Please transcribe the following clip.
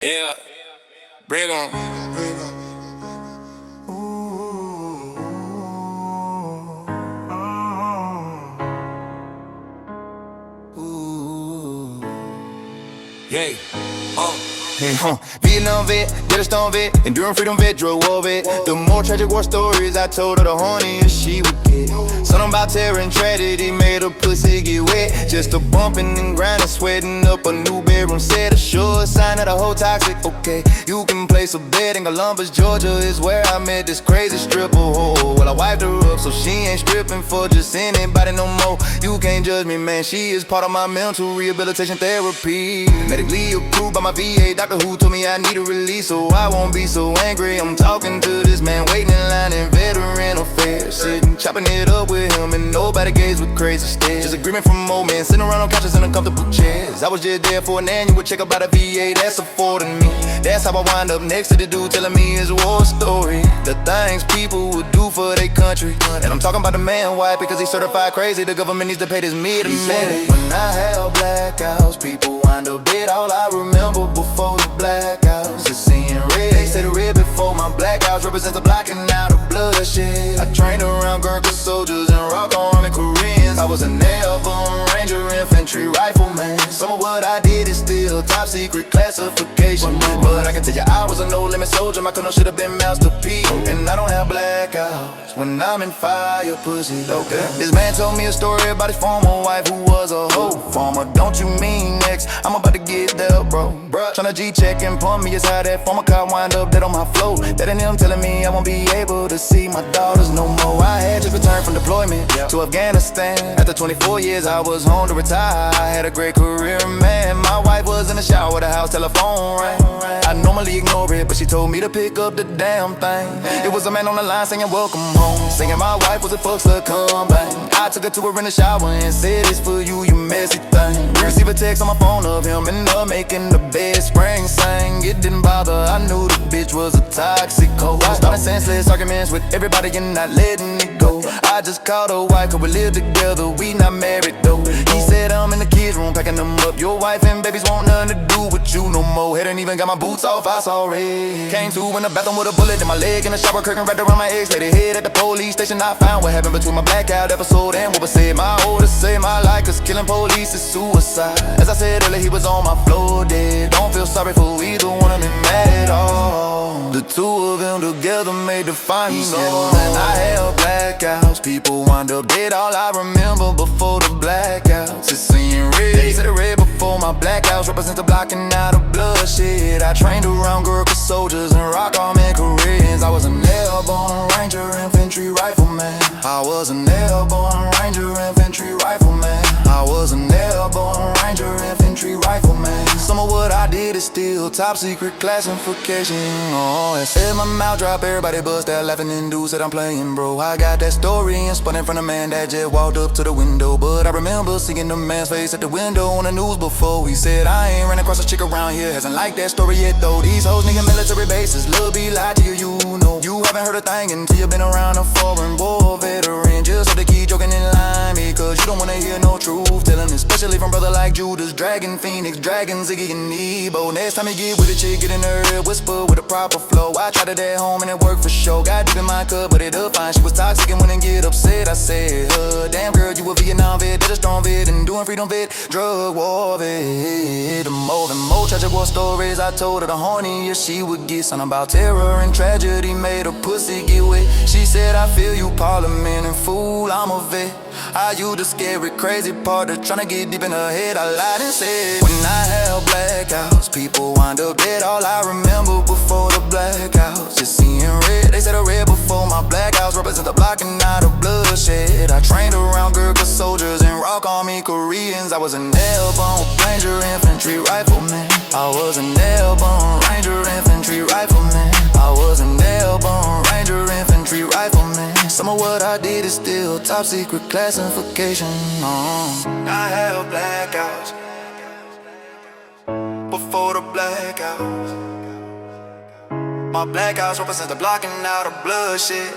Yeah, bring on. Yeah, Hey, Vietnam vet, Yellowstone vet, enduring freedom vet, drug war vet. The more tragic war stories I told her, the hornier she would get. Something about terror and tragedy made her pussy get wet. Just a bumping and grinding, sweating up a new bedroom set. A sure sign of the whole toxic. Okay, you can place a bet in Columbus, Georgia is where I met this crazy stripper. Oh, well I wiped her up so she ain't stripping for just anybody no more. You can't judge me, man. She is part of my mental rehabilitation therapy. Medically approved by my VA doctor who told me I need a release so I won't be so angry. I'm talking to this man waiting in line in veteran affairs, sitting chopping it up with him and nobody gaze with crazy stares. Just agreement from old men sitting around on couches in uncomfortable chairs. I was just there for an annual check about a VA that's affording me. That's how I wind up next to the dude telling me his war story, the things people would do for their country. And I'm talking about the man white because he's certified crazy. The government needs to pay this middleman. When I have blackouts, people wind up dead. All I remember before the blackouts is seeing red. They say the red before my blackouts represents a blocking out of bloodshed. I trained around Gurkha soldiers and rock army Koreans. I was an airborne ranger, infantry rifleman. Some of what I did is still top secret classification, but I can tell you I was a no-limit soldier. My colonel should have been Master P. And I don't have blackouts when I'm in fire, pussy. Okay. This man told me a story about his former wife who was a hoe farmer. Don't you mean ex? I'm about to get there, bro. Tryna G-check and pump me is how that former car wind up dead on my floor. That and him telling me I won't be able to see my daughters no more. I had just returned from deployment to Afghanistan. After 24 years I was home to retire. I had a great career, man. My wife was in the shower, the house telephone rang. I normally ignore it, but she told me to pick up the damn thing. It was a man on the line saying welcome home, saying my wife was a fuck slut, come back. I took her to her in the shower and said it's for you, you messy thing. Receive a text on my phone of him and her making the bed spring sang. It didn't bother, I knew the bitch was a toxic hoe. I started senseless arguments with everybody and not letting it go. I just called her wife, cause we live together, we not married though. He said I'm in the kids room packing them up. Your wife and babies want nothing to do with you no more. Hadn't even got my boots off, I saw red. Came to in the bathroom with a bullet in my leg, in the shower curtain wrapped around my ex. Laid her head at the police station. I found what happened between my blackout episode and what was said. My oldest say my life, cause killing police is suicide. As I said earlier, he was on my floor dead. Don't feel sorry for either one of them mad at all. The two of them together made the final. When I had blackouts, people wind up dead. All I remember before the blackouts is seeing red. They said the red before my blackouts represents a blocking out of bloodshed. I trained around Gurkha soldiers and rock army Koreans. I was an airborne ranger, infantry rifleman. I was an airborne ranger, infantry rifleman. I was an airborne ranger, infantry rifleman. Some of what I did is still top secret classification. Oh, I said my mouth drop, everybody bust out laughing and dudes said I'm playing, bro. I got that story and spun in front of a man that just walked up to the window. But I remember seeing the man's face at the window on the news before. He said I ain't ran across a chick around here, hasn't liked that story yet though. These hoes nigga military bases, little be lie to you, you know. You haven't heard a thing until you been around a foreign war veteran. Just so they keep joking in line because you don't wanna hear no truth telling, especially from brother like Judas, Dragon, Phoenix, Dragon, Ziggy, and Nebo. Next time you get with a chick, get in her ear, whisper with a proper flow. I tried it at home and it worked for sure. Got deep in my cup, but it up fine. She was toxic and wouldn't get upset. I said, damn girl, you a Vietnam vet, did a strong vet, and doing freedom vet, drug war vet. The more tragic war stories I told her, the hornier she would get. Something about terror and tragedy made her pussy get wet. She said, I feel you, parliament and fool, I'm a vet. I you the scary, crazy part of tryna get deep in her head. I lied and said, when I have blackouts, people wind up dead. All I remember before the blackouts is seeing red. They said the red before my blackouts represent the blocking out of bloodshed. I trained around Gurkha soldiers and rock army Koreans. I was an airborne ranger, infantry rifleman. I was an airborne ranger, infantry rifleman. I was an airborne ranger, infantry rifleman. Some of what I did is still top secret classification. I have blackouts before the blackouts. My blackouts represent the blocking out of bloodshed.